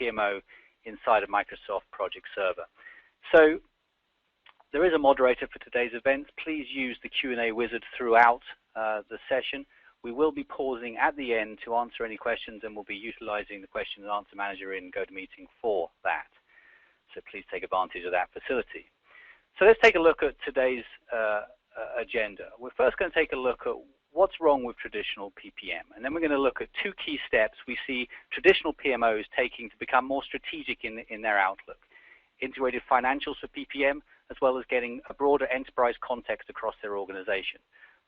PMO inside of Microsoft Project Server. So there is a moderator for today's event. Please use the Q&A wizard throughout the session. We will be pausing at the end to answer any questions, and we'll be utilizing the question and answer manager in GoToMeeting for that. So please take advantage of that facility. So let's take a look at today's agenda. We're first going to take a look at what's wrong with traditional PPM, and then we're going to look at two key steps we see traditional PMOs taking to become more strategic in their outlook: integrated financials for PPM, as well as getting a broader enterprise context across their organization.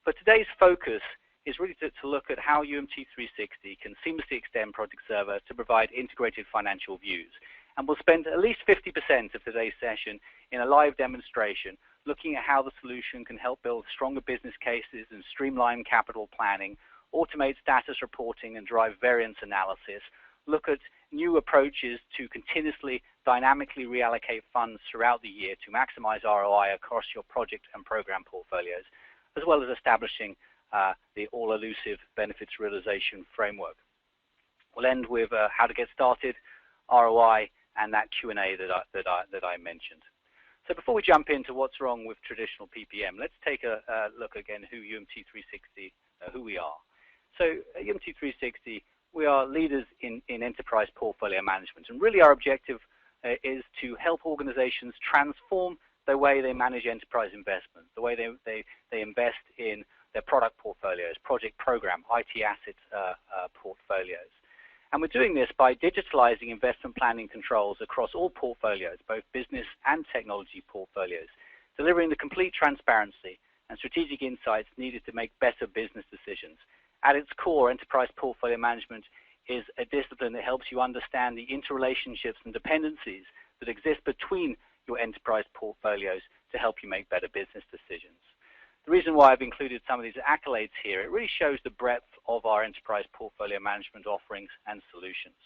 But today's focus is really to look at how UMT360 can seamlessly extend Project Server to provide integrated financial views. And we'll spend at least 50% of today's session in a live demonstration looking at how the solution can help build stronger business cases and streamline capital planning, automate status reporting and drive variance analysis, look at new approaches to continuously dynamically reallocate funds throughout the year to maximize ROI across your project and program portfolios, as well as establishing the all-elusive benefits realization framework. We'll end with how to get started, ROI, and that Q&A that I mentioned. So before we jump into what's wrong with traditional PPM, let's take a look again who UMT360, who we are. So at UMT360, we are leaders in enterprise portfolio management, and really our objective is to help organizations transform the way they manage enterprise investments, the way they invest in their product portfolios, project program, IT assets portfolios. And we're doing this by digitalizing investment planning controls across all portfolios, both business and technology portfolios, delivering the complete transparency and strategic insights needed to make better business decisions. At its core, enterprise portfolio management is a discipline that helps you understand the interrelationships and dependencies that exist between your enterprise portfolios to help you make better business decisions. The reason why I've included some of these accolades here, it really shows the breadth of our enterprise portfolio management offerings and solutions.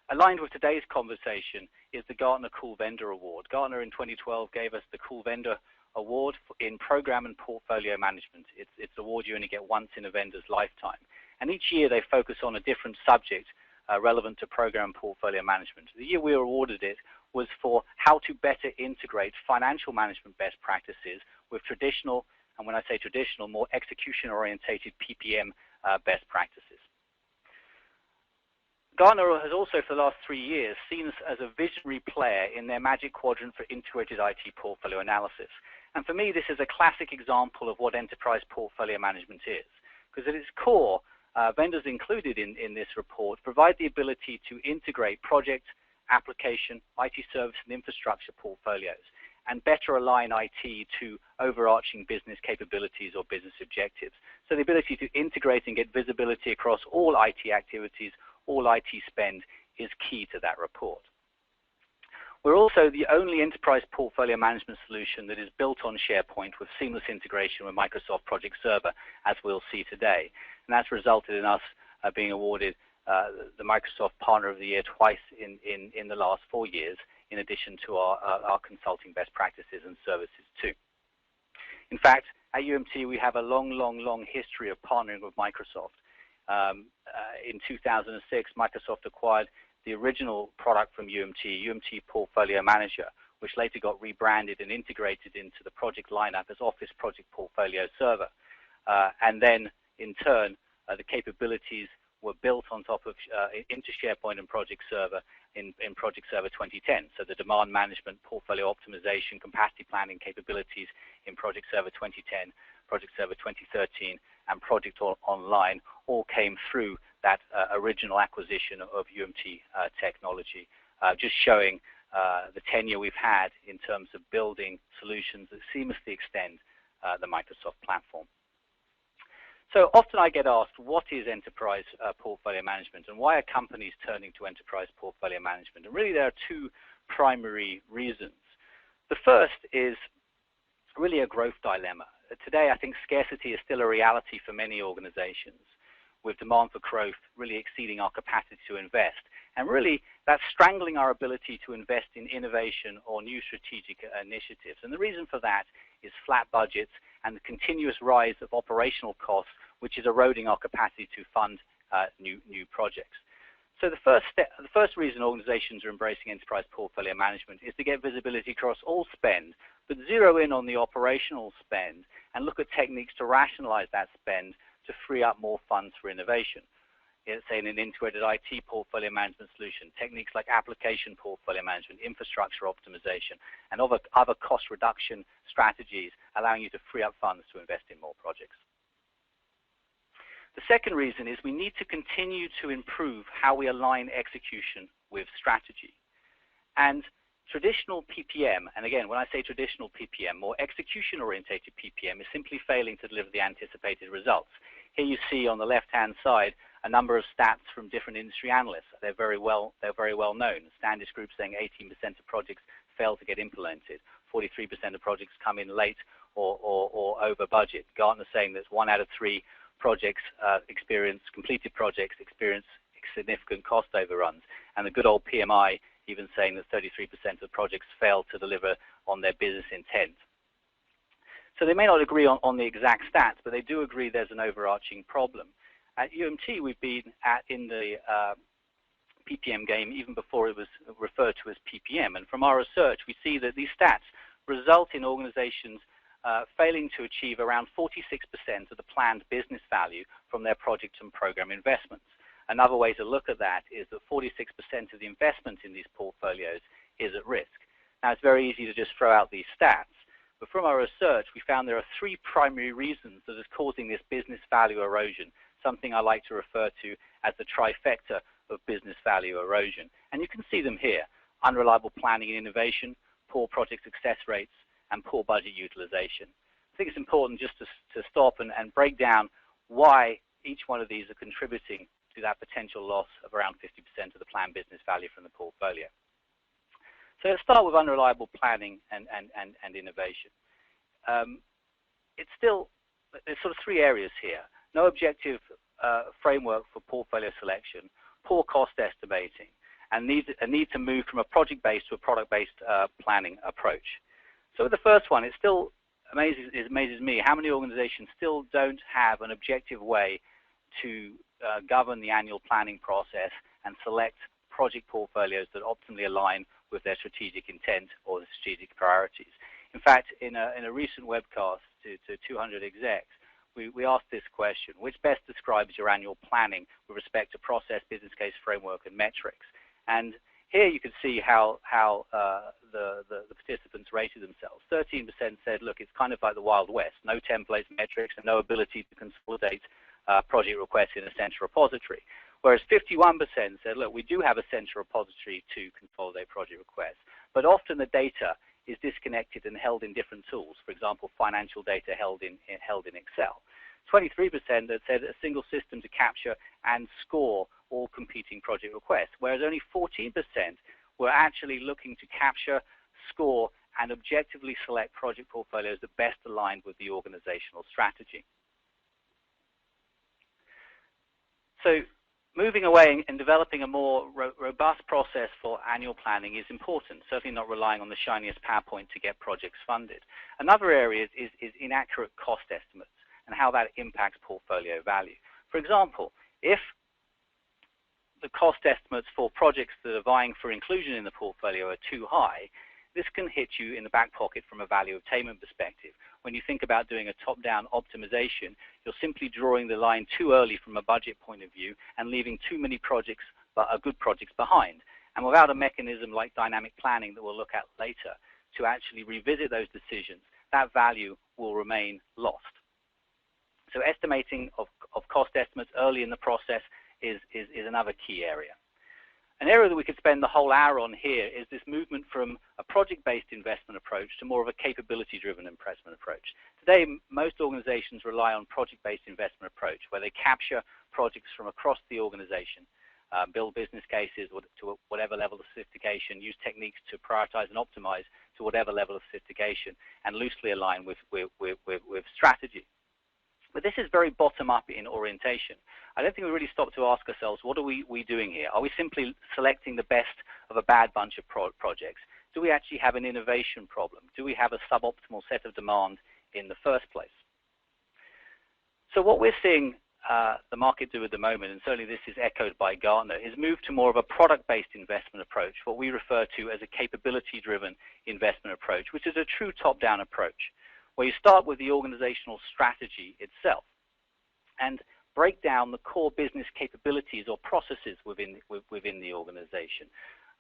Aligned with today's conversation is the Gartner Cool Vendor Award. Gartner in 2012 gave us the Cool Vendor Award in program and portfolio management. It's an award you only get once in a vendor's lifetime. And each year they focus on a different subject relevant to program portfolio management. The year we were awarded it was for how to better integrate financial management best practices with traditional, and when I say traditional, more execution-orientated PPM best practices. Gartner has also, for the last 3 years, seen us as a visionary player in their Magic Quadrant for integrated IT portfolio analysis. And for me, this is a classic example of what enterprise portfolio management is, because at its core, vendors included in this report provide the ability to integrate project, application, IT service, and infrastructure portfolios, and better align IT to overarching business capabilities or business objectives. So the ability to integrate and get visibility across all IT activities, all IT spend, is key to that report. We're also the only enterprise portfolio management solution that is built on SharePoint with seamless integration with Microsoft Project Server, as we'll see today. And that's resulted in us being awarded the Microsoft Partner of the Year twice in the last 4 years, in addition to our consulting best practices and services too. In fact, at UMT, we have a long history of partnering with Microsoft. In 2006, Microsoft acquired the original product from UMT, UMT Portfolio Manager, which later got rebranded and integrated into the project lineup as Office Project Portfolio Server. And then, in turn, the capabilities were built on top of into SharePoint and Project Server in Project Server 2010. So the demand management, portfolio optimization, capacity planning capabilities in Project Server 2010, Project Server 2013, and Project Online all came through that original acquisition of UMT technology, just showing the tenure we've had in terms of building solutions that seamlessly extend the Microsoft platform. So often I get asked, what is enterprise portfolio management, and why are companies turning to enterprise portfolio management? And really there are two primary reasons. The first is really a growth dilemma. Today I think scarcity is still a reality for many organizations, with demand for growth really exceeding our capacity to invest. And really that's strangling our ability to invest in innovation or new strategic initiatives. And the reason for that is flat budgets and the continuous rise of operational costs, which is eroding our capacity to fund new projects. So the first reason organizations are embracing enterprise portfolio management is to get visibility across all spend, but zero in on the operational spend and look at techniques to rationalize that spend to free up more funds for innovation. Say in an integrated IT portfolio management solution, techniques like application portfolio management, infrastructure optimization, and other cost reduction strategies allowing you to free up funds to invest in more projects. The second reason is we need to continue to improve how we align execution with strategy. And traditional PPM, and again, when I say traditional PPM, more execution-orientated PPM is simply failing to deliver the anticipated results. Here you see on the left-hand side a number of stats from different industry analysts. They're very well known. Standish Group saying 18% of projects fail to get implemented, 43% of projects come in late or over budget. Gartner saying that 1 out of 3 projects completed projects experience significant cost overruns, and the good old PMI even saying that 33% of projects fail to deliver on their business intent. So they may not agree on the exact stats, but they do agree there's an overarching problem. At UMT, we've been in the PPM game even before it was referred to as PPM, and from our research, we see that these stats result in organizations failing to achieve around 46% of the planned business value from their project and program investments. Another way to look at that is that 46% of the investment in these portfolios is at risk. Now, it's very easy to just throw out these stats, but from our research, we found there are 3 primary reasons that is causing this business value erosion, something I like to refer to as the trifecta of business value erosion. And you can see them here: unreliable planning and innovation, poor project success rates, and poor budget utilization. I think it's important just to stop and break down why each one of these are contributing to that potential loss of around 50% of the planned business value from the portfolio. So let's start with unreliable planning and innovation. There's sort of 3 areas here: no objective framework for portfolio selection, poor cost estimating, and a need to move from a project-based to a product-based planning approach. So with the first one, it still amazes me how many organizations still don't have an objective way to govern the annual planning process and select project portfolios that optimally align with their strategic intent or the strategic priorities. In fact, in a recent webcast to 200 execs, we asked this question: which best describes your annual planning with respect to process, business case, framework, and metrics? And here you can see how the participants rated themselves. 13% said, look, it's kind of like the Wild West: no templates, metrics, and no ability to consolidate project requests in a central repository. Whereas 51% said, look, we do have a central repository to consolidate project requests, but often the data is disconnected and held in different tools. For example, financial data held in Excel. 23% that said a single system to capture and score all competing project requests, whereas only 14% were actually looking to capture, score, and objectively select project portfolios that best aligned with the organizational strategy. So moving away and developing a more robust process for annual planning is important, certainly not relying on the shiniest PowerPoint to get projects funded. Another area is inaccurate cost estimates and how that impacts portfolio value. For example, if the cost estimates for projects that are vying for inclusion in the portfolio are too high, this can hit you in the back pocket from a value attainment perspective. When you think about doing a top-down optimization, you're simply drawing the line too early from a budget point of view and leaving too many projects, good projects, behind. And without a mechanism like dynamic planning that we'll look at later to actually revisit those decisions, that value will remain lost. So estimating of cost estimates early in the process is another key area. An area that we could spend the whole hour on here is this movement from a project-based investment approach to more of a capability-driven investment approach. Today, most organizations rely on project-based investment approach, where they capture projects from across the organization, build business cases to whatever level of sophistication, use techniques to prioritize and optimize to whatever level of sophistication, and loosely align with strategy. But this is very bottom-up in orientation. I don't think we really stop to ask ourselves, what are we doing here? Are we simply selecting the best of a bad bunch of projects? Do we actually have an innovation problem? Do we have a suboptimal set of demand in the first place? So what we're seeing the market do at the moment, and certainly this is echoed by Gartner, is move to more of a product-based investment approach, what we refer to as a capability-driven investment approach, which is a true top-down approach, where you start with the organizational strategy itself and break down the core business capabilities or processes within the organization,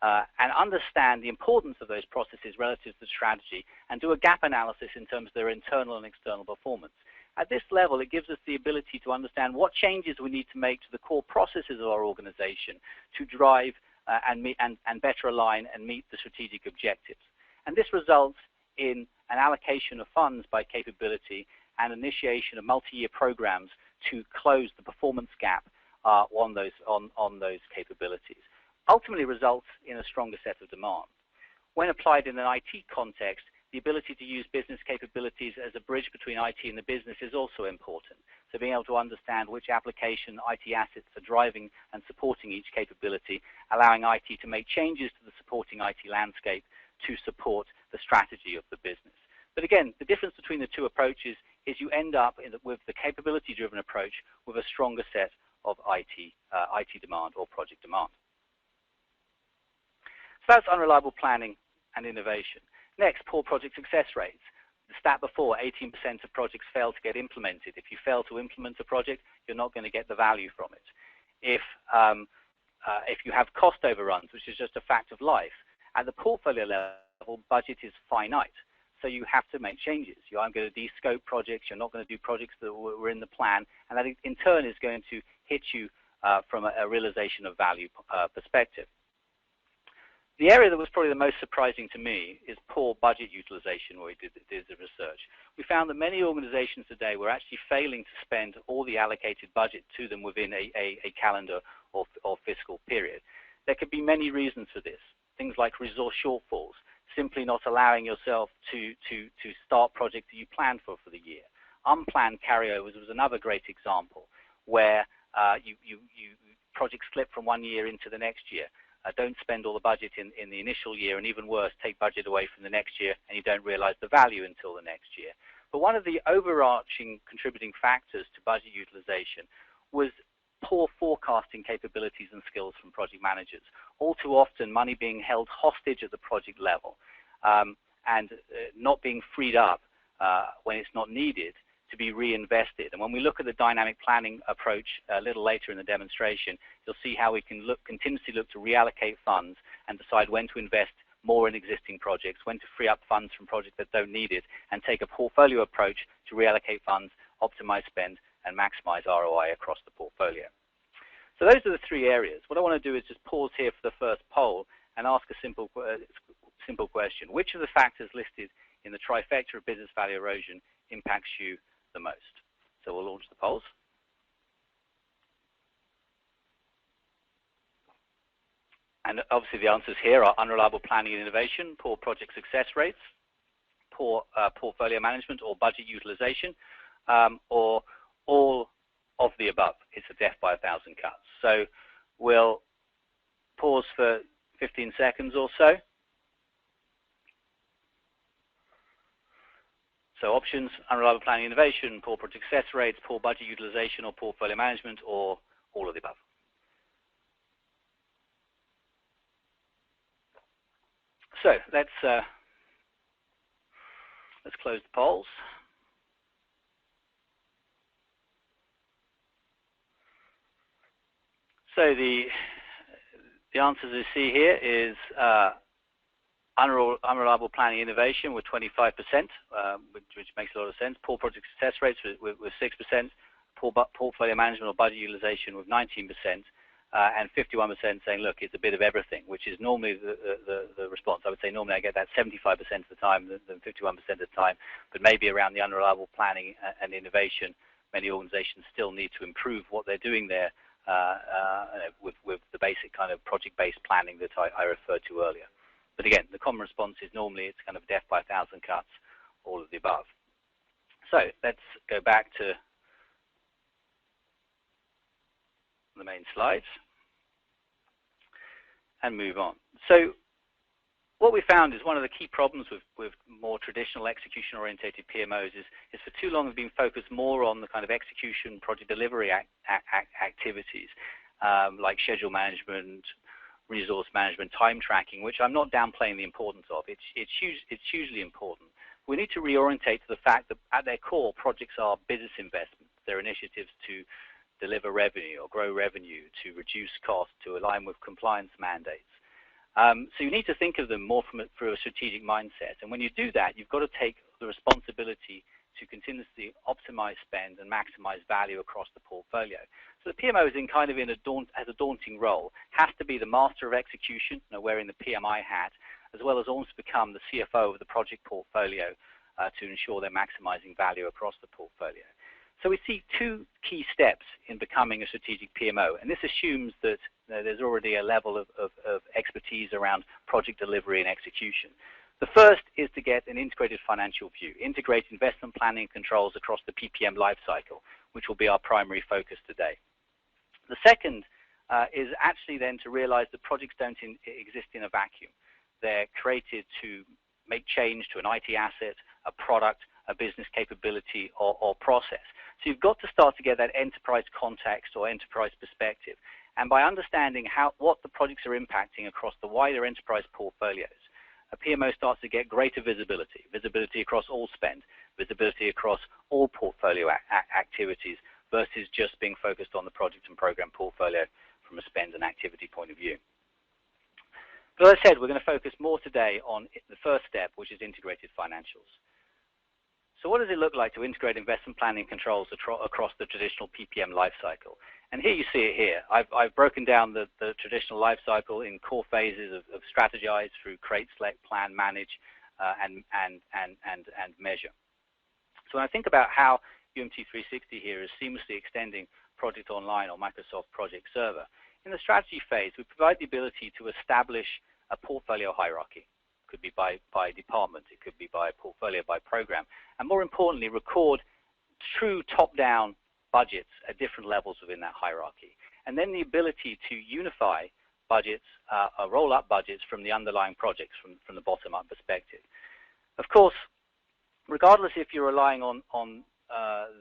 and understand the importance of those processes relative to the strategy, and do a gap analysis in terms of their internal and external performance. At this level, it gives us the ability to understand what changes we need to make to the core processes of our organization to drive and better align and meet the strategic objectives. And this results in an allocation of funds by capability and initiation of multi-year programs to close the performance gap on those capabilities. Ultimately results in a stronger set of demand. When applied in an IT context, the ability to use business capabilities as a bridge between IT and the business is also important. So being able to understand which application IT assets are driving and supporting each capability, allowing IT to make changes to the supporting IT landscape to support the strategy of the business. But again, the difference between the two approaches is you end up with the capability-driven approach with a stronger set of IT demand or project demand. So that's unreliable planning and innovation. Next, poor project success rates. The stat before, 18% of projects fail to get implemented. If you fail to implement a project, you're not going to get the value from it. If you have cost overruns, which is just a fact of life, at the portfolio level, budget is finite. So you have to make changes. You aren't going to de-scope projects. You're not going to do projects that were in the plan. And that in turn is going to hit you from a realization of value perspective. The area that was probably the most surprising to me is poor budget utilization, where we did the research. We found that many organizations today were actually failing to spend all the allocated budget to them within a calendar or fiscal period. There could be many reasons for this. Things like resource shortfalls, simply not allowing yourself to start projects that you planned for the year. Unplanned carryovers was another great example, where projects slip from one year into the next year. Don't spend all the budget in the initial year, and even worse, take budget away from the next year, and you don't realize the value until the next year. But one of the overarching contributing factors to budget utilization was poor forecasting capabilities and skills from project managers. All too often, money being held hostage at the project level and not being freed up when it's not needed to be reinvested. And when we look at the dynamic planning approach a little later in the demonstration, you'll see how we can continuously look to reallocate funds and decide when to invest more in existing projects, when to free up funds from projects that don't need it, and take a portfolio approach to reallocate funds, optimize spend, and maximize ROI across the portfolio. So those are the three areas. What I want to do is just pause here for the first poll and ask a simple question. Which of the factors listed in the trifecta of business value erosion impacts you the most? So we'll launch the polls. And obviously the answers here are unreliable planning and innovation, poor project success rates, poor portfolio management or budget utilization, or all of the above. It's a death by 1,000 cuts. So we'll pause for 15 seconds or so. So options: unreliable planning and innovation, poor project success rates, poor budget utilization or portfolio management, or all of the above. So let's close the polls. So the answers you see here is unreliable planning and innovation with 25%, which makes a lot of sense. Poor project success rates with 6%. Poor portfolio management or budget utilization with 19%. And 51% saying, look, it's a bit of everything, which is normally the response. I would say normally I get that 75% of the time than 51% of the time, but maybe around the unreliable planning and innovation, many organizations still need to improve what they're doing there with the basic kind of project-based planning that I referred to earlier. But again, the common response is normally it's kind of death by 1,000 cuts, all of the above. So let's go back to the main slides and move on. So what we found is one of the key problems with more traditional execution-orientated PMOs is for too long have been focused more on the kind of execution, project delivery activities, like schedule management, resource management, time tracking, which I'm not downplaying the importance of. It's hugely important. We need to reorientate to the fact that at their core, projects are business investments. They're initiatives to deliver revenue or grow revenue, to reduce costs, to align with compliance mandates. So you need to think of them more through a strategic mindset. And when you do that, you've got to take the responsibility to continuously optimize spend and maximize value across the portfolio. So the PMO is has a daunting role, has to be the master of execution, wearing the PMI hat, as well as almost become the CFO of the project portfolio to ensure they're maximizing value across the portfolio. So we see two key steps in becoming a strategic PMO, and this assumes that there's already a level of expertise around project delivery and execution. The first is to get an integrated financial view, integrate investment planning and controls across the PPM lifecycle, which will be our primary focus today. The second is actually then to realize that projects don't exist in a vacuum. They're created to make change to an IT asset, a product, a business capability, or process. So you've got to start to get that enterprise context or enterprise perspective. And by understanding what the projects are impacting across the wider enterprise portfolios, a PMO starts to get greater visibility across all spend, visibility across all portfolio activities versus just being focused on the project and program portfolio from a spend and activity point of view. But as I said, we're going to focus more today on the first step, which is integrated financials. So what does it look like to integrate investment planning controls across the traditional PPM lifecycle? And here you see it here. I've broken down the traditional lifecycle in core phases of strategize through create, select, plan, manage, and measure. So when I think about how UMT360 here is seamlessly extending Project Online or Microsoft Project Server, in the strategy phase, we provide the ability to establish a portfolio hierarchy. It could be by department, it could be by portfolio, by program, and more importantly, record true top-down budgets at different levels within that hierarchy. And then the ability to unify budgets, roll up budgets from the underlying projects from the bottom-up perspective. Of course, regardless if you're relying on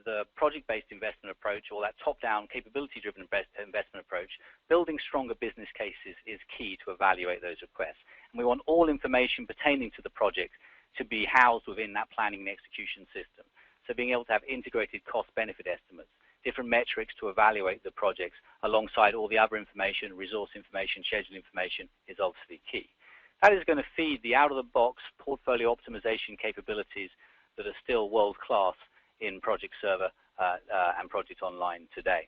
the project-based investment approach or that top-down capability-driven investment approach, building stronger business cases is key to evaluate those requests. And we want all information pertaining to the project to be housed within that planning and execution system. So being able to have integrated cost-benefit estimates, different metrics to evaluate the projects alongside all the other information, resource information, schedule information is obviously key. That is going to feed the out-of-the-box portfolio optimization capabilities that are still world-class in Project Server and Project Online today.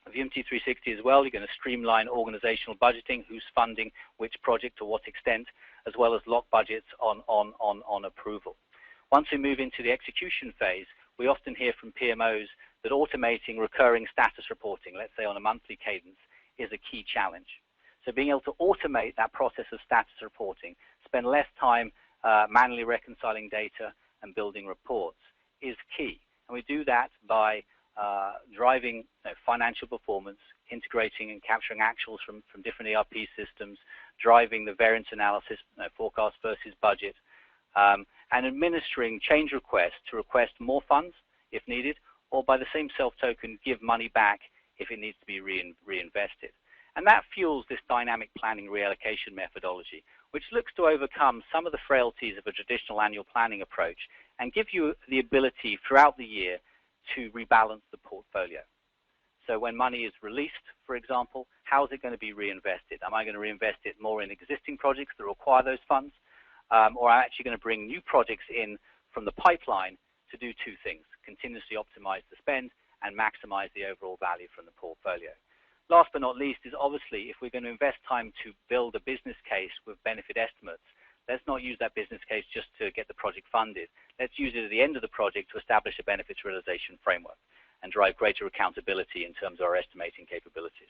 With UMT360 as well, you're going to streamline organizational budgeting, who's funding which project to what extent, as well as lock budgets on approval. Once we move into the execution phase, we often hear from PMOs that automating recurring status reporting, let's say on a monthly cadence, is a key challenge. So being able to automate that process of status reporting, spend less time manually reconciling data and building reports is key. And we do that by driving financial performance, integrating and capturing actuals from different ERP systems, driving the variance analysis, forecast versus budget, and administering change requests to request more funds if needed, or by the same self-token, give money back if it needs to be reinvested. And that fuels this dynamic planning reallocation methodology, which looks to overcome some of the frailties of a traditional annual planning approach and give you the ability throughout the year to rebalance the portfolio. So when money is released, for example, how is it going to be reinvested? Am I going to reinvest it more in existing projects that require those funds? Or am I actually going to bring new projects in from the pipeline to do two things, continuously optimize the spend and maximize the overall value from the portfolio? Last but not least is obviously if we're going to invest time to build a business case with benefit estimates, let's not use that business case just to get the project funded. Let's use it at the end of the project to establish a benefits realization framework and drive greater accountability in terms of our estimating capabilities.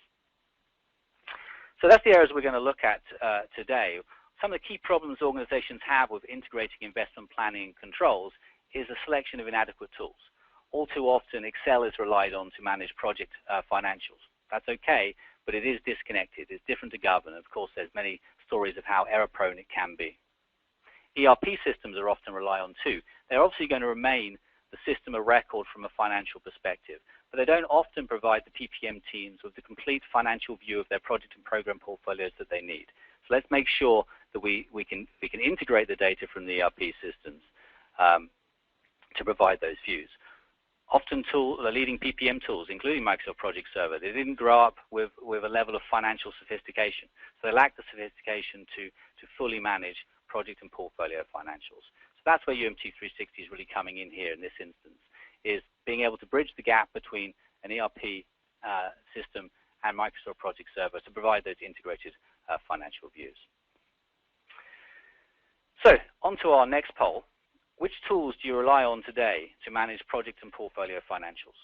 So that's the areas we're going to look at today. Some of the key problems organizations have with integrating investment planning and controls is a selection of inadequate tools. All too often, Excel is relied on to manage project financials. That's okay, but it is disconnected. It's different to govern. Of course, there's many stories of how error-prone it can be. ERP systems are often relied on too. They're obviously going to remain the system of record from a financial perspective, but they don't often provide the PPM teams with the complete financial view of their project and program portfolios that they need. So let's make sure that we can integrate the data from the ERP systems to provide those views. Often the leading PPM tools, including Microsoft Project Server, they didn't grow up with a level of financial sophistication. So they lack the sophistication to fully manage project and portfolio financials. So that's where UMT360 is really coming in here in this instance, is being able to bridge the gap between an ERP system and Microsoft Project Server to provide those integrated financial views. So on to our next poll. Which tools do you rely on today to manage project and portfolio financials?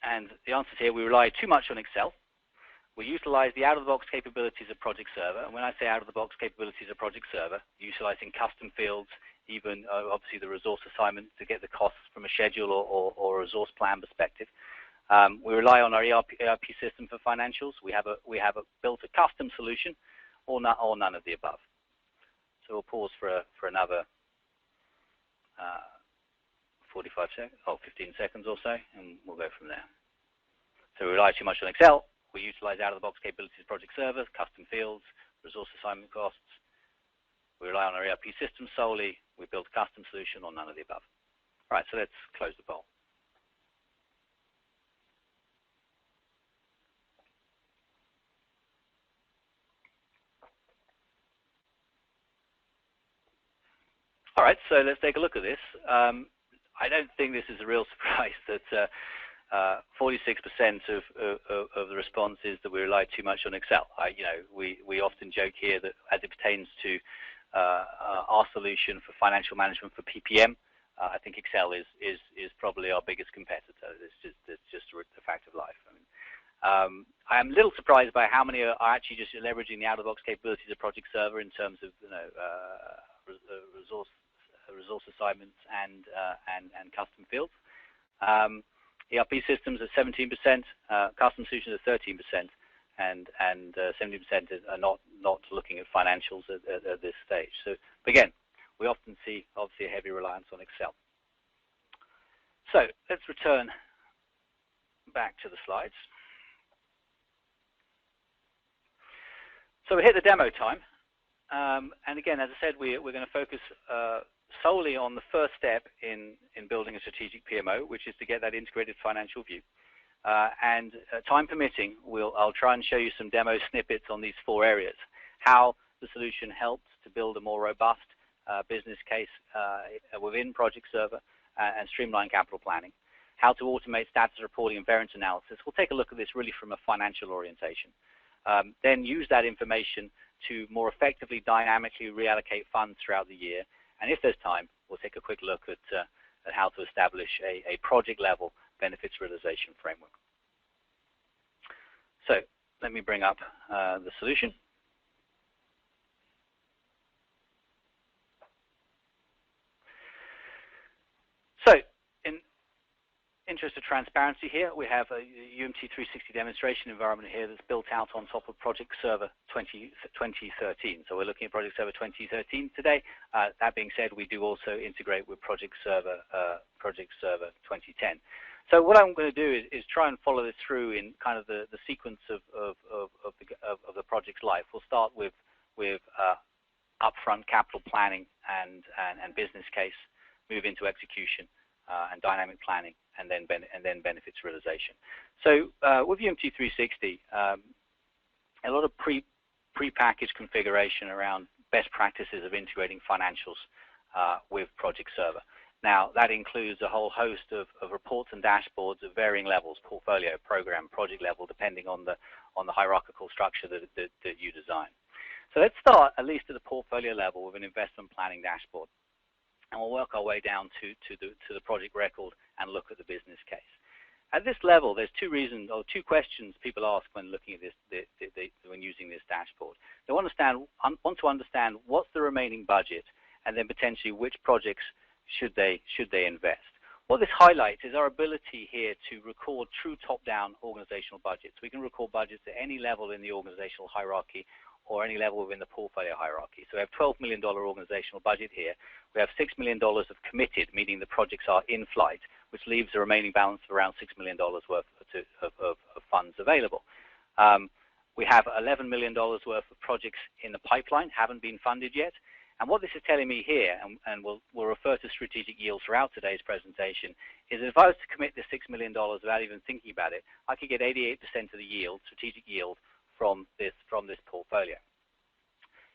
And the answer is here, we rely too much on Excel. We utilize the out-of-the-box capabilities of Project Server. And when I say out-of-the-box capabilities of Project Server, utilizing custom fields, even obviously the resource assignment to get the costs from a schedule or a resource plan perspective. We rely on our ERP system for financials. We have built a custom solution, or none of the above. So we'll pause for another 45 seconds, 15 seconds or so, and we'll go from there. So we rely too much on Excel. We utilize out-of-the-box capabilities of Project Server, custom fields, resource assignment costs. We rely on our ERP system solely. We build a custom solution, or none of the above. All right, so let's close the poll. All right, so let's take a look at this. I don't think this is a real surprise that 46% of the response is that we rely too much on Excel. We often joke here that as it pertains to our solution for financial management for PPM, I think Excel is probably our biggest competitor. It's just the fact of life. I am a little surprised by how many are actually just leveraging the out-of-the-box capabilities of Project Server in terms of resource assignments and custom fields. ERP systems at 17%, custom solutions at 13%, and 70% are not looking at financials at this stage. So again, we often see obviously a heavy reliance on Excel. So let's return back to the slides. So we hit the demo time. And again, as I said, we're going to focus solely on the first step in building a strategic PMO, which is to get that integrated financial view. And time permitting, I'll try and show you some demo snippets on these 4 areas. How the solution helps to build a more robust business case within Project Server and streamline capital planning. How to automate status reporting and variance analysis. We'll take a look at this really from a financial orientation. Then use that information to more effectively dynamically reallocate funds throughout the year. And if there's time, we'll take a quick look at how to establish a project-level benefits realization framework. So let me bring up the solution. So in interest of transparency here, we have a UMT360 demonstration environment here that's built out on top of Project Server 2013. So we're looking at Project Server 2013 today. That being said, we do also integrate with Project Server 2010. So what I'm going to do is try and follow this through in kind of the sequence of the project's life. We'll start with upfront capital planning and business case, move into execution and dynamic planning, and then benefits realization. So with UMT360, a lot of pre-packaged configuration around best practices of integrating financials with Project Server. Now, that includes a whole host of reports and dashboards of varying levels, portfolio, program, project level, depending on the hierarchical structure that you design. So let's start, at least at the portfolio level, with an investment planning dashboard. And we'll work our way down to the project record and look at the business case. At this level, there's 2 reasons or 2 questions people ask when looking at this, when using this dashboard. They want to understand what's the remaining budget, and then potentially which projects should they invest. What this highlights is our ability here to record true top-down organizational budgets. We can record budgets at any level in the organizational hierarchy or any level within the portfolio hierarchy. So we have $12 million organizational budget here. We have $6 million of committed, meaning the projects are in flight, which leaves a remaining balance of around $6 million worth of funds available. We have $11 million worth of projects in the pipeline, haven't been funded yet. And what this is telling me here, and we'll refer to strategic yield throughout today's presentation, is that if I was to commit this $6 million without even thinking about it, I could get 88% of the yield, strategic yield, from this portfolio.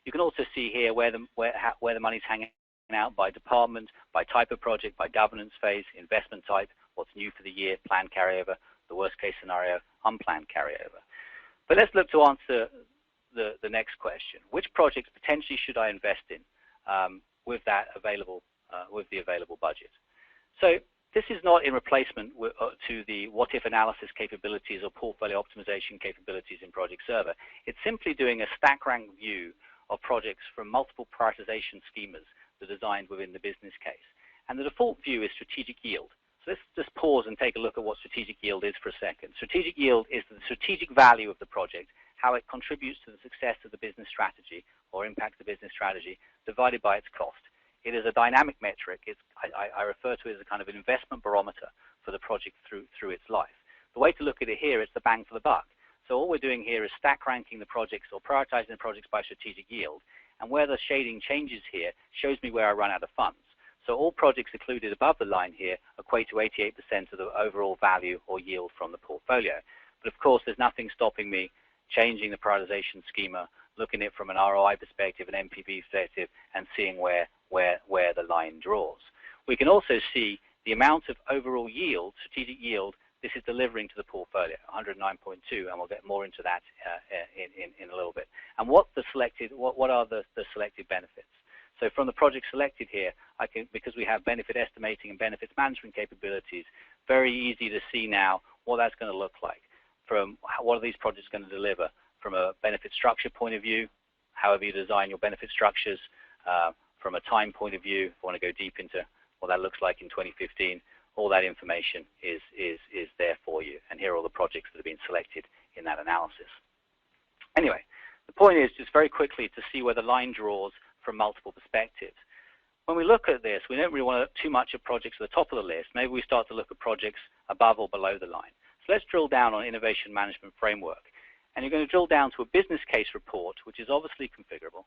You can also see here where the money's hanging out by department, by type of project, by governance phase, investment type, what's new for the year, planned carryover, the worst case scenario, unplanned carryover. But let's look to answer the next question. Which projects potentially should I invest in with the available budget? So this is not in replacement to the what-if analysis capabilities or portfolio optimization capabilities in Project Server. It's simply doing a stack rank view of projects from multiple prioritization schemas that are designed within the business case. And the default view is strategic yield. So let's just pause and take a look at what strategic yield is for a second. Strategic yield is the strategic value of the project, how it contributes to the success of the business strategy or impacts the business strategy, divided by its cost. It is a dynamic metric. I refer to it as a kind of an investment barometer for the project through its life. The way to look at it here is the bang for the buck. So all we're doing here is stack ranking the projects or prioritizing the projects by strategic yield. And where the shading changes here shows me where I run out of funds. So all projects included above the line here equate to 88% of the overall value or yield from the portfolio. But of course, there's nothing stopping me changing the prioritization schema, looking at it from an ROI perspective, an NPV perspective, and seeing where the line draws. We can also see the amount of overall yield, strategic yield, this is delivering to the portfolio, 109.2, and we'll get more into that in a little bit. And what are the selected benefits? So from the project selected here, because we have benefit estimating and benefits management capabilities, very easy to see now what that's going to look like. From what are these projects going to deliver from a benefit structure point of view, however you design your benefit structures, from a time point of view, if you want to go deep into what that looks like in 2015, all that information is there for you. And here are all the projects that have been selected in that analysis. Anyway, the point is just very quickly to see where the line draws from multiple perspectives. When we look at this, we don't really want to look too much at projects at the top of the list. Maybe we start to look at projects above or below the line. So let's drill down on innovation management framework. And you're going to drill down to a business case report, which is obviously configurable,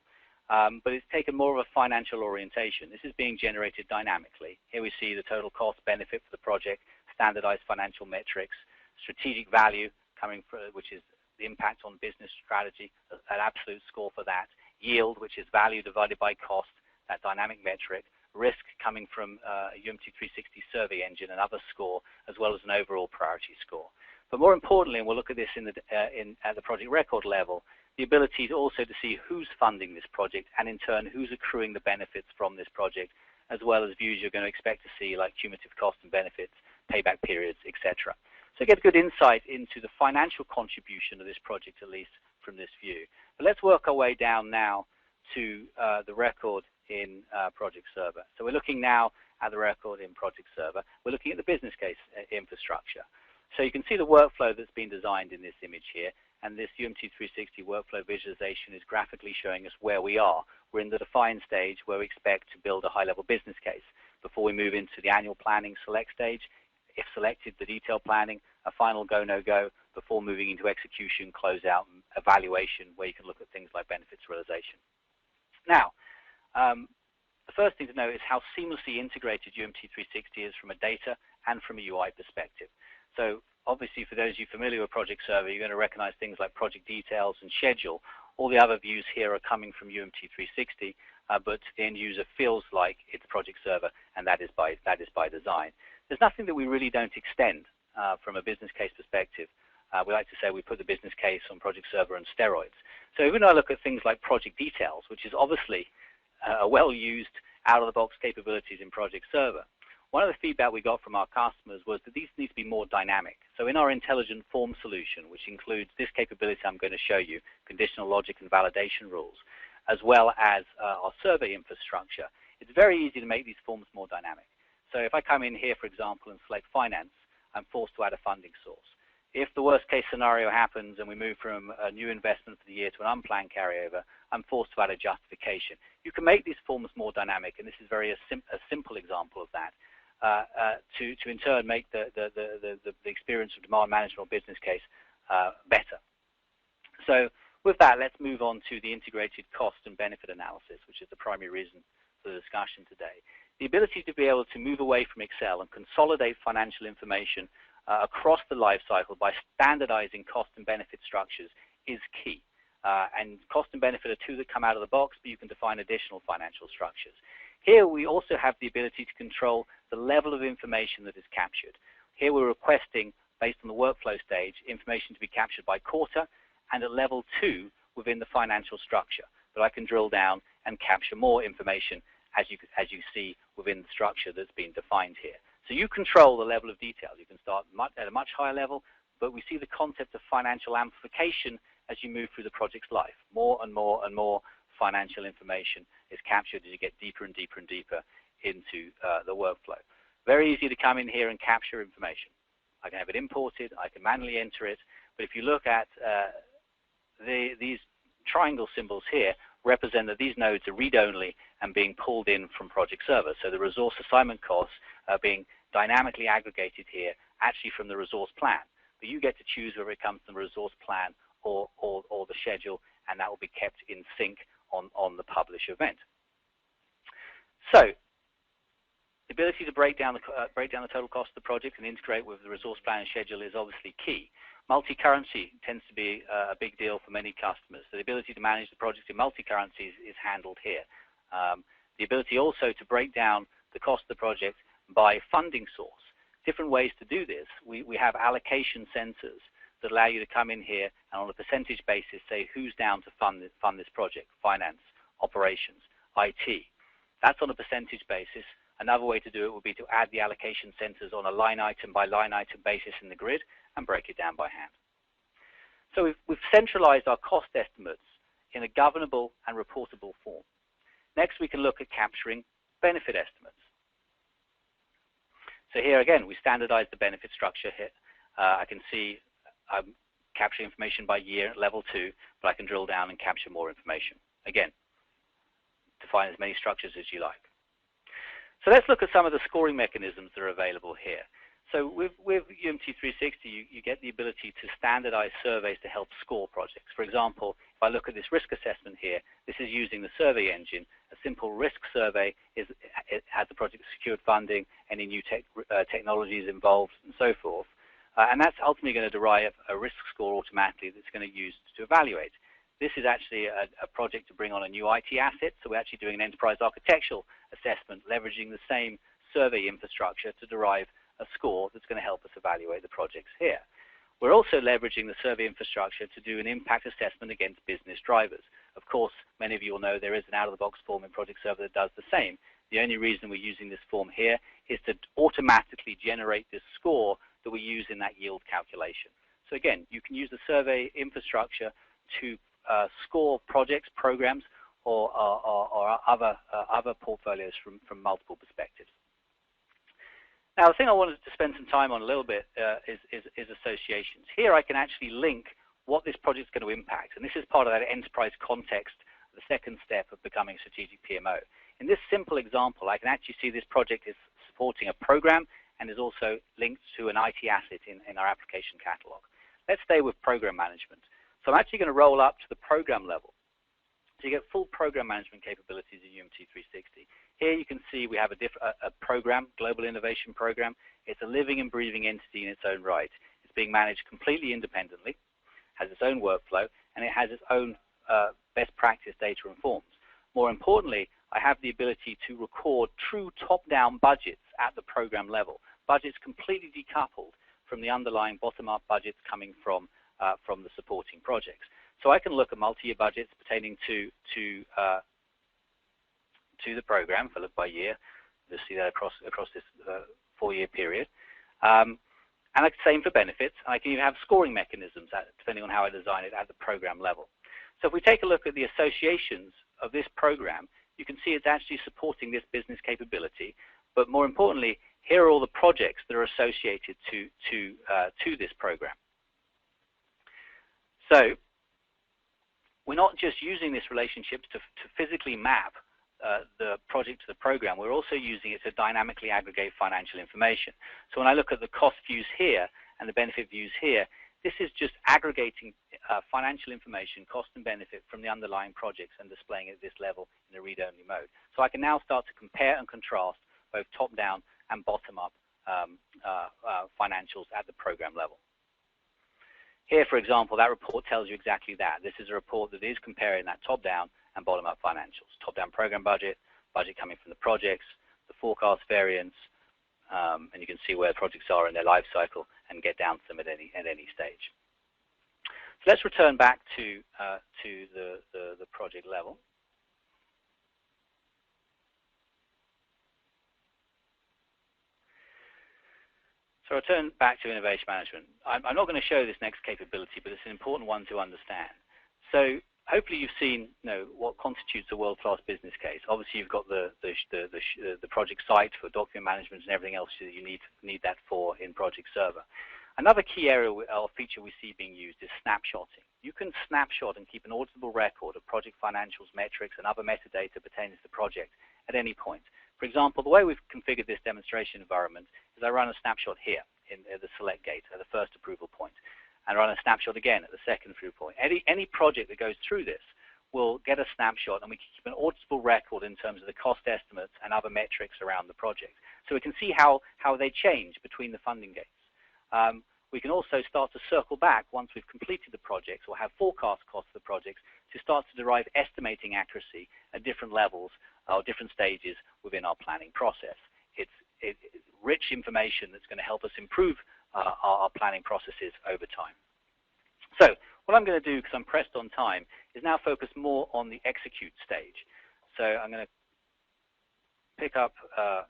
but it's taken more of a financial orientation. This is being generated dynamically. Here we see the total cost benefit for the project, standardized financial metrics, strategic value coming from, which is the impact on business strategy, an absolute score for that, yield, which is value divided by cost, that dynamic metric, risk coming from a UMT360 survey engine, another score, as well as an overall priority score. But more importantly, and we'll look at this at the project record level, the ability to also to see who's funding this project and in turn who's accruing the benefits from this project, as well as views you're going to expect to see like cumulative cost and benefits, payback periods, etc. So get good insight into the financial contribution of this project, at least from this view. But let's work our way down now to the record in Project Server. So we're looking now at the record in Project Server. We're looking at the business case infrastructure. So you can see the workflow that's been designed in this image here, and this UMT360 workflow visualization is graphically showing us where we are. We're in the define stage where we expect to build a high-level business case before we move into the annual planning select stage. If selected, the detailed planning, a final go, no-go, before moving into execution, closeout, and evaluation, where you can look at things like benefits realization. Now, the first thing to know is how seamlessly integrated UMT360 is from a data and from a UI perspective. So obviously, for those of you familiar with Project Server, you're going to recognize things like project details and schedule. All the other views here are coming from UMT360, but the end user feels like it's Project Server, and that is by design. There's nothing that we really don't extend from a business case perspective. We like to say we put the business case on Project Server on steroids. So even though I look at things like project details, which is obviously a well-used out-of-the-box capabilities in Project Server, one of the feedback we got from our customers was that these need to be more dynamic. So in our intelligent form solution, which includes this capability I'm going to show you, conditional logic and validation rules, as well as our survey infrastructure, It's very easy to make these forms more dynamic. So if I come in here, for example, and select finance, I'm forced to add a funding source. If the worst case scenario happens and we move from a new investment for the year to an unplanned carryover, I'm forced to add a justification. You can make these forms more dynamic, and this is a simple example of that, to in turn make the experience of demand management or business case better. So with that, let's move on to the integrated cost and benefit analysis, which is the primary reason for the discussion today. The ability to be able to move away from Excel and consolidate financial information across the life cycle by standardizing cost and benefit structures is key. And cost and benefit are two that come out of the box, but you can define additional financial structures. Here we also have the ability to control the level of information that is captured. Here we're requesting, based on the workflow stage, information to be captured by quarter and at level 2 within the financial structure. But I can drill down and capture more information as you see within the structure that's been defined here. So you control the level of detail. You can start at a much higher level, but we see the concept of financial amplification as you move through the project's life. More and more and more financial information is captured as you get deeper and deeper and deeper into the workflow. Very easy to come in here and capture information. I can have it imported, I can manually enter it, but if you look at these triangle symbols here, represent that these nodes are read-only and being pulled in from project server. So the resource assignment costs are being dynamically aggregated here, actually from the resource plan. But you get to choose whether it comes from the resource plan or the schedule, and that will be kept in sync on the publish event. So the ability to break down the total cost of the project and integrate with the resource plan and schedule is obviously key. Multi-currency tends to be a big deal for many customers. So the ability to manage the project in multi-currencies is handled here. The ability also to break down the cost of the project by funding source. Different ways to do this. We have allocation centers that allow you to come in here and on a percentage basis say who's down to fund this project: finance, operations, IT. That's on a percentage basis. Another way to do it would be to add the allocation centers on a line item by line item basis in the grid and break it down by hand. So we've centralized our cost estimates in a governable and reportable form. Next, we can look at capturing benefit estimates. So here again, we standardize the benefit structure here. I can see I'm capturing information by year at level 2, but I can drill down and capture more information. Again, define as many structures as you like. So let's look at some of the scoring mechanisms that are available here. So with UMT360, you get the ability to standardize surveys to help score projects. For example, if I look at this risk assessment here, this is using the survey engine. A simple risk survey it has the project secured funding, any new technologies involved, and so forth. And that's ultimately going to derive a risk score automatically that's going to use to evaluate. This is actually a project to bring on a new IT asset, so we're actually doing an enterprise architectural assessment, leveraging the same survey infrastructure to derive a score that's going to help us evaluate the projects here. We're also leveraging the survey infrastructure to do an impact assessment against business drivers. Of course, many of you will know there is an out-of-the-box form in Project Server that does the same. The only reason we're using this form here is to automatically generate this score that we use in that yield calculation. So again, you can use the survey infrastructure to score projects, programs, or other portfolios from multiple perspectives. Now, the thing I wanted to spend some time on a little bit is associations. Here I can actually link what this project is going to impact, and this is part of that enterprise context, the second step of becoming a strategic PMO. In this simple example, I can actually see this project is supporting a program and is also linked to an IT asset in our application catalog. Let's stay with program management. So I'm actually going to roll up to the program level. So you get full program management capabilities in UMT360. Here you can see we have a program, Global Innovation Program. It's a living and breathing entity in its own right. It's being managed completely independently, has its own workflow, and it has its own best practice data and forms. More importantly, I have the ability to record true top-down budgets at the program level, budgets completely decoupled from the underlying bottom-up budgets coming from the supporting projects. So I can look at multi-year budgets pertaining to the program. If I look by year, you'll see that across this 4-year period. And the same for benefits. And I can even have scoring mechanisms depending on how I design it at the program level. So if we take a look at the associations of this program, you can see it's actually supporting this business capability. But more importantly, here are all the projects that are associated to this program. So we're not just using this relationship to physically map the project to the program. We're also using it to dynamically aggregate financial information. So when I look at the cost views here and the benefit views here, this is just aggregating financial information, cost and benefit from the underlying projects and displaying it at this level in a read-only mode. So I can now start to compare and contrast both top-down and bottom-up financials at the program level. Here, for example, that report tells you exactly that. This is a report that is comparing that top-down and bottom-up financials. Top-down program budget, budget coming from the projects, the forecast variance, and you can see where projects are in their life cycle and get down to them at any stage. So let's return back to the project level. So I'll turn back to innovation management. I'm not going to show this next capability, but it's an important one to understand. So hopefully you've seen what constitutes a world-class business case. Obviously you've got the project site for document management and everything else that you need that for in Project Server. Another key area or feature we see being used is snapshotting. You can snapshot and keep an auditable record of project financials, metrics, and other metadata pertaining to the project at any point. For example, the way we've configured this demonstration environment is I run a snapshot here at the select gate at the first approval point, and run a snapshot again at the second approval point. Any project that goes through this will get a snapshot, and we can keep an auditable record in terms of the cost estimates and other metrics around the project. So we can see how they change between the funding gates. We can also start to circle back once we've completed the projects or have forecast costs of the projects to start to derive estimating accuracy at different levels or different stages within our planning process. It's rich information that's going to help us improve our planning processes over time. So what I'm going to do, because I'm pressed on time, is now focus more on the execute stage. So I'm going to pick up a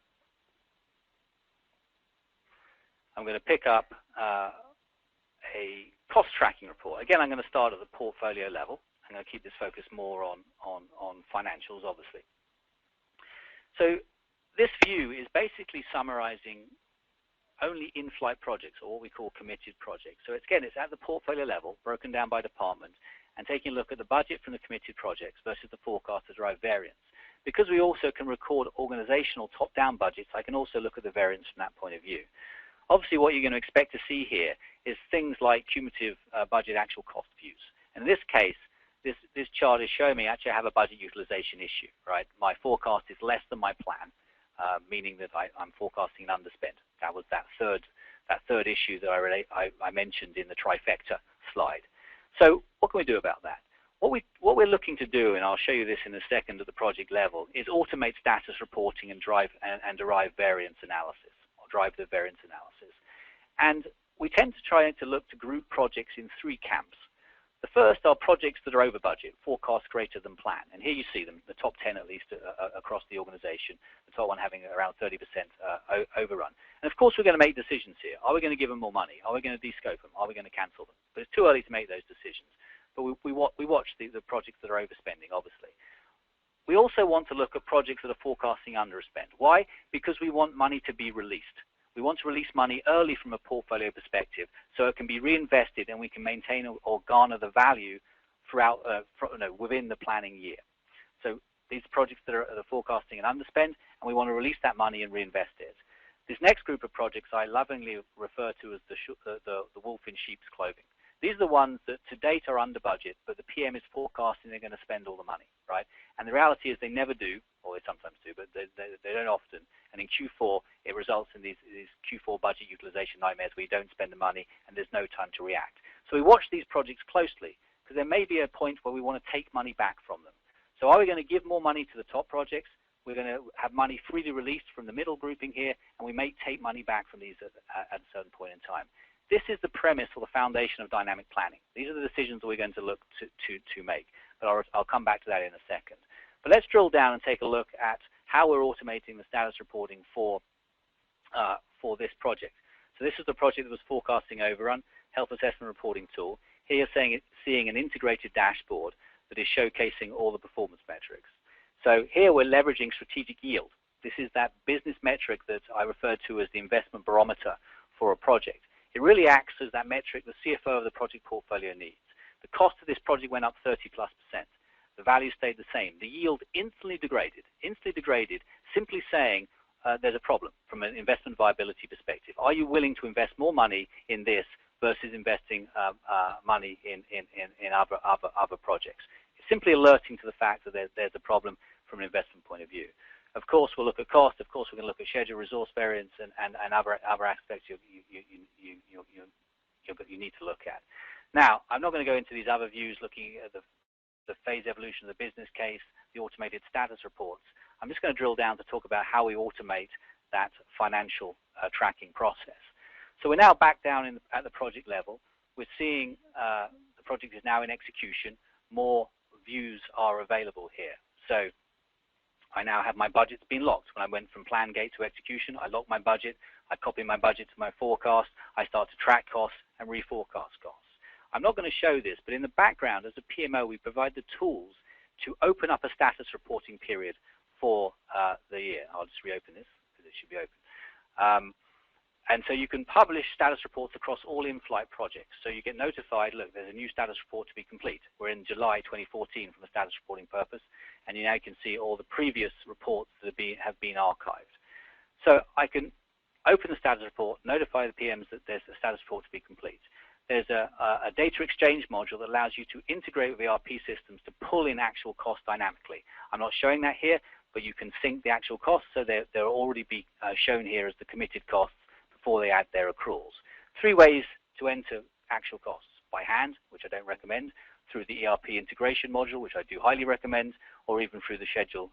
cost tracking report. Again, I'm going to start at the portfolio level. I'm going to keep this focus more on financials, obviously. So this view is basically summarizing only in-flight projects, or what we call committed projects. So it's at the portfolio level, broken down by department, and taking a look at the budget from the committed projects versus the forecast to drive variance. Because we also can record organizational top-down budgets, I can also look at the variance from that point of view. Obviously, what you're going to expect to see here is things like cumulative budget actual cost views. And in this case, this chart is showing me actually I have a budget utilization issue, right? My forecast is less than my plan, meaning that I'm forecasting an underspend. That was that third issue that I mentioned in the Trifecta slide. So what can we do about that? What we're looking to do, and I'll show you this in a second at the project level, is automate status reporting and derive variance analysis, or drive the variance analysis. And we tend to try to look to group projects in three camps. The first are projects that are over budget, forecast greater than plan. And here you see them, the top 10 at least across the organization, the top one having around 30% overrun. And of course, we're going to make decisions here. Are we going to give them more money? Are we going to de-scope them? Are we going to cancel them? But it's too early to make those decisions. But we watch the projects that are overspending, obviously. We also want to look at projects that are forecasting underspend. Why? Because we want money to be released. We want to release money early from a portfolio perspective so it can be reinvested and we can maintain or garner the value throughout within the planning year. So these projects that are forecasting an underspend, and we want to release that money and reinvest it. This next group of projects I lovingly refer to as the wolf in sheep's clothing. These are the ones that to date are under budget, but the PM is forecasting they're going to spend all the money, right? And the reality is they never do, or they sometimes do, but they don't often. And in Q4, it results in these Q4 budget utilization nightmares where you don't spend the money and there's no time to react. So we watch these projects closely because there may be a point where we want to take money back from them. So are we going to give more money to the top projects? We're going to have money freely released from the middle grouping here, and we may take money back from these at a certain point in time. This is the premise or the foundation of dynamic planning. These are the decisions that we're going to look to make, but I'll come back to that in a second. But let's drill down and take a look at how we're automating the status reporting for this project. So this is the project that was forecasting overrun, health assessment reporting tool. Here you're seeing an integrated dashboard that is showcasing all the performance metrics. So here we're leveraging strategic yield. This is that business metric that I referred to as the investment barometer for a project. It really acts as that metric the CFO of the project portfolio needs. The cost of this project went up 30+%. The value stayed the same. The yield instantly degraded, simply saying there's a problem from an investment viability perspective. Are you willing to invest more money in this versus investing money in other projects? It's simply alerting to the fact that there's a problem from an investment point of view. Of course, we'll look at cost. Of course, we're going to look at schedule, resource variance, and other aspects you need to look at. Now, I'm not going to go into these other views looking at the phase evolution of the business case, the automated status reports. I'm just going to drill down to talk about how we automate that financial tracking process. So we're now back down at the project level. We're seeing the project is now in execution. More views are available here. So I now have my budgets being locked. When I went from plan gate to execution, I locked my budget. I copy my budget to my forecast. I start to track costs and reforecast costs. I'm not going to show this, but in the background, as a PMO, we provide the tools to open up a status reporting period for the year. I'll just reopen this because it should be open. And so you can publish status reports across all in-flight projects. So you get notified, look, there's a new status report to be complete. We're in July 2014 from a status reporting purpose, and you now can see all the previous reports that have been archived. So I can open the status report, notify the PMs that there's a status report to be complete. There's a data exchange module that allows you to integrate with ERP systems to pull in actual costs dynamically. I'm not showing that here, but you can sync the actual costs, so they'll already be shown here as the committed costs before they add their accruals. 3 ways to enter actual costs: by hand, which I don't recommend, through the ERP integration module, which I do highly recommend, or even through the schedule,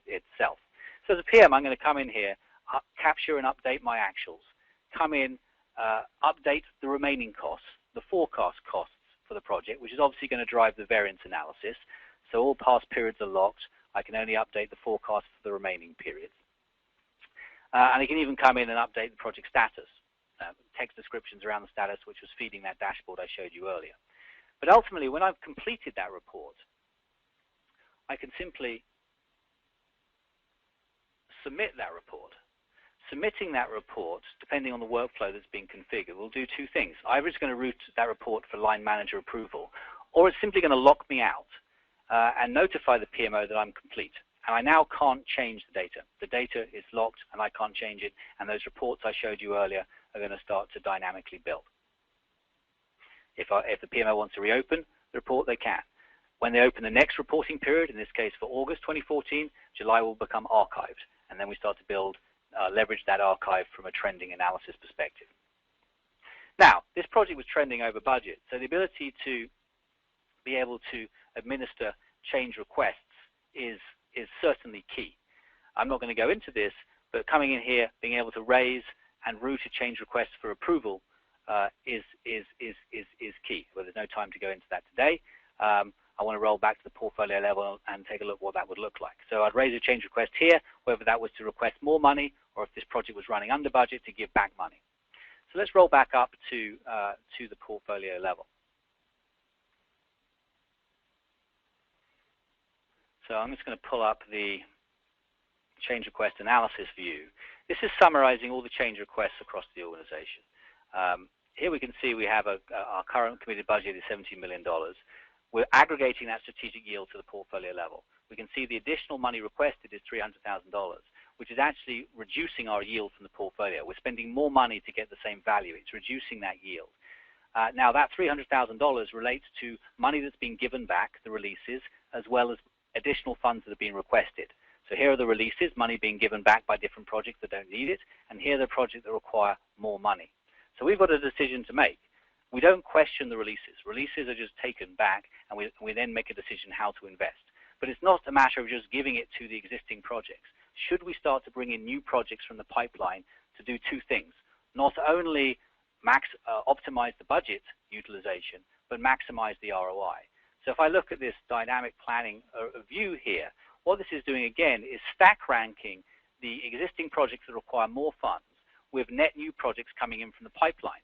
itself. So as a PM, I'm going to come in here, capture and update my actuals, come in, update the remaining costs, the forecast costs for the project, which is obviously going to drive the variance analysis. So all past periods are locked. I can only update the forecast for the remaining periods. And I can even come in and update the project status, text descriptions around the status, which was feeding that dashboard I showed you earlier. But ultimately, when I've completed that report, I can simply submit that report. Submitting that report, depending on the workflow that's being configured, will do 2 things. Either it's going to route that report for line manager approval, or it's simply going to lock me out and notify the PMO that I'm complete. And I now can't change the data. The data is locked, and I can't change it, and those reports I showed you earlier are going to start to dynamically build. If the PMO wants to reopen the report, they can. When they open the next reporting period, in this case for August 2014, July will become archived, and then we start to build leverage that archive from a trending analysis perspective. Now, this project was trending over budget, so the ability to be able to administer change requests is certainly key. I'm not going to go into this, but coming in here, being able to raise and route a change request for approval is key. Well, there's no time to go into that today. I want to roll back to the portfolio level and take a look what that would look like. So I'd raise a change request here, whether that was to request more money or if this project was running under budget to give back money. So let's roll back up to the portfolio level. So I'm just going to pull up the change request analysis view. This is summarizing all the change requests across the organization. Here we can see we have our current committed budget is $17 million. We're aggregating that strategic yield to the portfolio level. We can see the additional money requested is $300,000, which is actually reducing our yield from the portfolio. We're spending more money to get the same value. It's reducing that yield. Now that $300,000 relates to money that's being given back, the releases, as well as additional funds that are being requested. So here are the releases, money being given back by different projects that don't need it, and here are the projects that require more money. So we've got a decision to make. We don't question the releases. Releases are just taken back, and we then make a decision how to invest. But it's not a matter of just giving it to the existing projects. Should we start to bring in new projects from the pipeline to do 2 things? Not only optimize the budget utilization, but maximize the ROI. So if I look at this dynamic planning view here, what this is doing again is stack ranking the existing projects that require more funds with net new projects coming in from the pipeline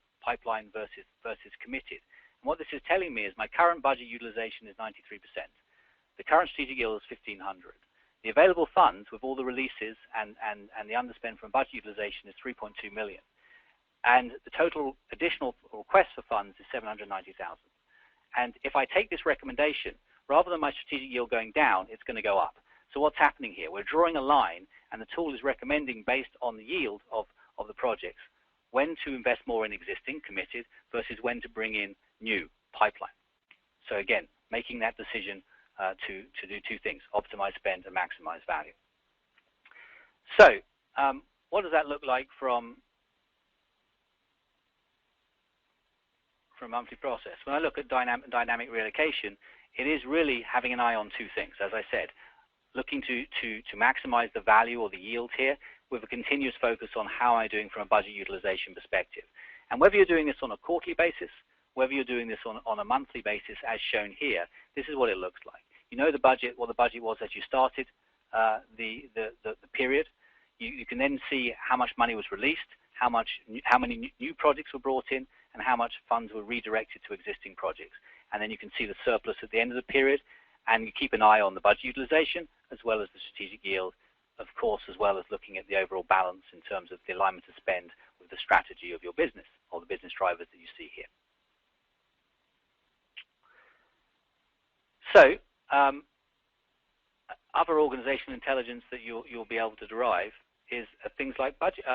versus committed. And what this is telling me is my current budget utilization is 93%. The current strategic yield is 1,500. The available funds with all the releases and the underspend from budget utilization is 3.2 million. And the total additional request for funds is 790,000. And if I take this recommendation, rather than my strategic yield going down, it's going to go up. So what's happening here? We're drawing a line, and the tool is recommending based on the yield of the projects when to invest more in existing, committed, versus when to bring in new pipeline. So again, making that decision to do two things: optimize spend and maximize value. So what does that look like from monthly process? When I look at dynamic reallocation, it is really having an eye on two things. As I said, looking to maximize the value or the yield here with a continuous focus on how am I doing from a budget utilization perspective. And whether you're doing this on a quarterly basis, whether you're doing this on a monthly basis as shown here, this is what it looks like. You know the budget, what the budget was as you started the period. You can then see how much money was released, how many new projects were brought in, and how much funds were redirected to existing projects. And then you can see the surplus at the end of the period, and you keep an eye on the budget utilization as well as the strategic yield, of course, as well as looking at the overall balance in terms of the alignment of spend with the strategy of your business or the business drivers that you see here. So, other organizational intelligence that you'll be able to derive is things like budget,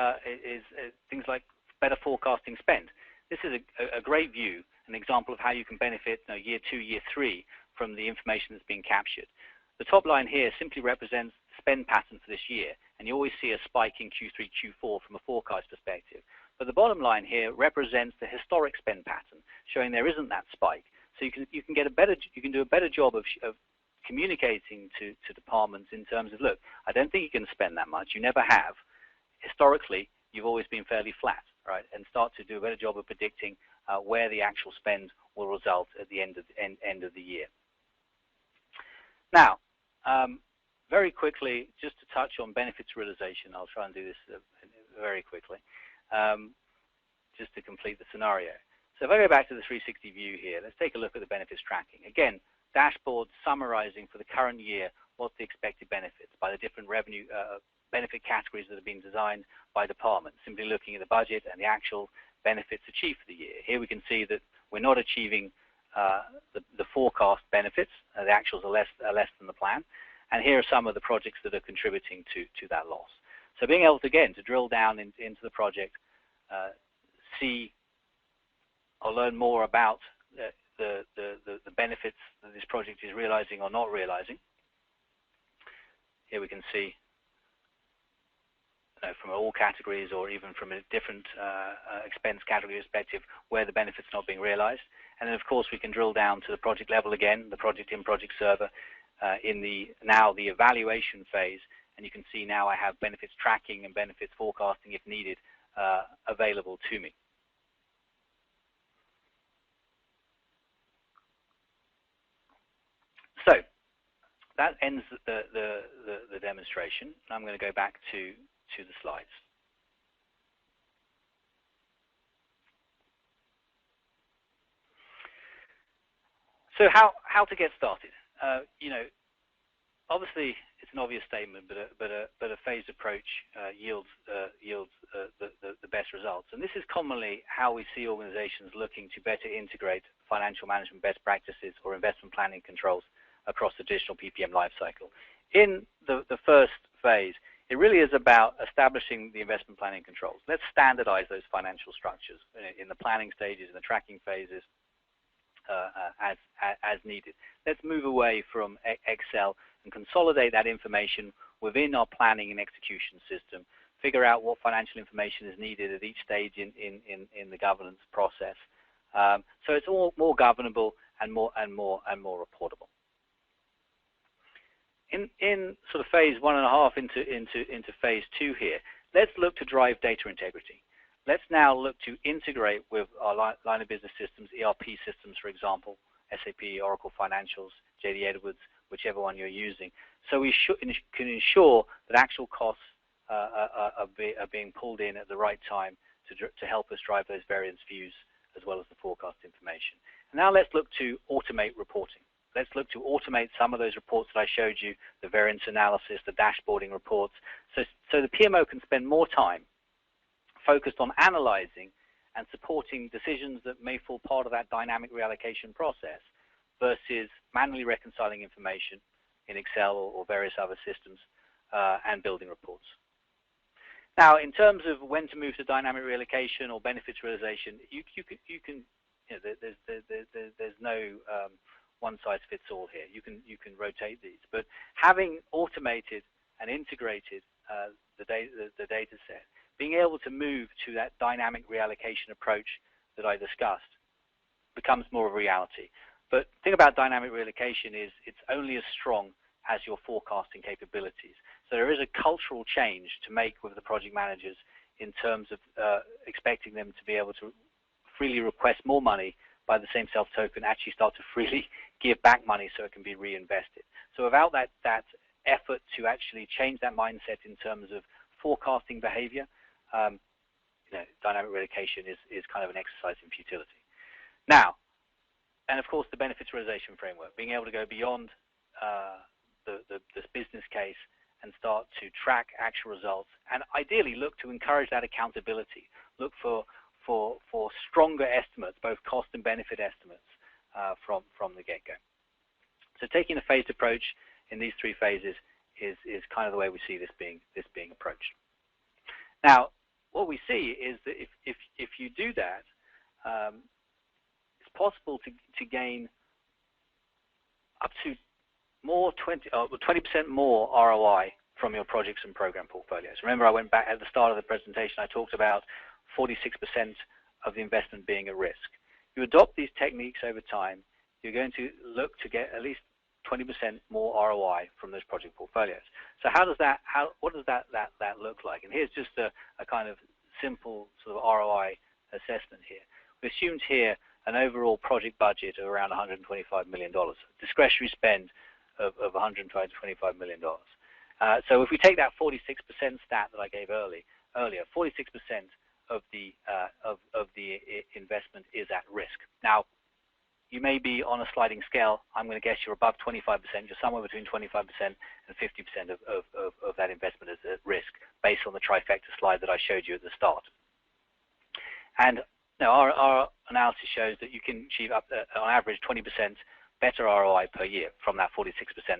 things like better forecasting spend. This is a great view, an example of how you can benefit year 2, year 3 from the information that's being captured. The top line here simply represents the spend pattern for this year, and you always see a spike in Q3, Q4 from a forecast perspective. But the bottom line here represents the historic spend pattern, showing there isn't that spike. So you can do a better job of communicating to departments in terms of, look, I don't think you can spend that much. You never have. Historically, you've always been fairly flat, right? And start to do a better job of predicting where the actual spend will result at the end of the year. Now, very quickly, just to touch on benefits realization, I'll try and do this very quickly, just to complete the scenario. So if I go back to the 360 view here, let's take a look at the benefits tracking. Again, dashboard summarizing for the current year what's the expected benefits by the different revenue benefit categories that have been designed by department, simply looking at the budget and the actual benefits achieved for the year. Here we can see that we're not achieving the forecast benefits. The actuals are less than the plan. And here are some of the projects that are contributing to that loss. So being able to, again, to drill down into the project, see or learn more about the benefits that this project is realizing or not realizing. Here we can see from all categories or even from a different expense category perspective where the benefits not being realized. And then of course we can drill down to the project level again, the project in project server in the evaluation phase, and you can see now I have benefits tracking and benefits forecasting if needed available to me. So that ends the demonstration. I'm going to go back to the slides. So how to get started? Obviously it's an obvious statement, but a phased approach yields the best results. And this is commonly how we see organizations looking to better integrate financial management best practices or investment planning controls across the digital PPM lifecycle. In the first phase, it really is about establishing the investment planning controls. Let's standardize those financial structures in the planning stages, in the tracking phases, as needed. Let's move away from Excel and consolidate that information within our planning and execution system. Figure out what financial information is needed at each stage in the governance process. So it's all more governable and more reportable. In sort of phase 1.5 into phase 2 here, let's look to drive data integrity. Let's now look to integrate with our line of business systems, ERP systems, for example, SAP, Oracle Financials, JD Edwards, whichever one you're using. So we can ensure that actual costs are being pulled in at the right time to help us drive those variance views as well as the forecast information. And now let's look to automate reporting. let's look to automate some of those reports that I showed you, the variance analysis, the dashboarding reports, so the PMO can spend more time focused on analyzing and supporting decisions that may fall part of that dynamic reallocation process versus manually reconciling information in Excel or various other systems and building reports. Now, in terms of when to move to dynamic reallocation or benefits realization, there's no one-size-fits-all here. You can rotate these, but having automated and integrated the data set, being able to move to that dynamic reallocation approach that I discussed becomes more of a reality. But the thing about dynamic reallocation is it's only as strong as your forecasting capabilities. So there is a cultural change to make with the project managers in terms of expecting them to be able to freely request more money, by the same self-token actually start to freely give back money so it can be reinvested. So without that effort to actually change that mindset in terms of forecasting behavior, dynamic reallocation is kind of an exercise in futility. Now, and of course the benefits realization framework, being able to go beyond this business case and start to track actual results, and ideally look to encourage that accountability, look for stronger estimates, both cost and benefit estimates from the get-go. So taking a phased approach in these three phases is kind of the way we see this being approached. Now, what we see is that if you do that, it's possible to gain up to 20% more ROI from your projects and program portfolios. Remember, I went back at the start of the presentation, I talked about 46% of the investment being at risk. You adopt these techniques over time, you're going to look to get at least 20% more ROI from those project portfolios. So what does that look like? And here's just a kind of simple sort of ROI assessment here. We assumed here an overall project budget of around $125 million, discretionary spend of $125 million. So if we take that 46% stat that I gave earlier, 46% of the investment is at risk. Now, you may be on a sliding scale. I'm going to guess you're above 25%. You're somewhere between 25% and 50% of that investment is at risk, based on the trifecta slide that I showed you at the start. And now our analysis shows that you can achieve up to, on average, 20% better ROI per year from that 46%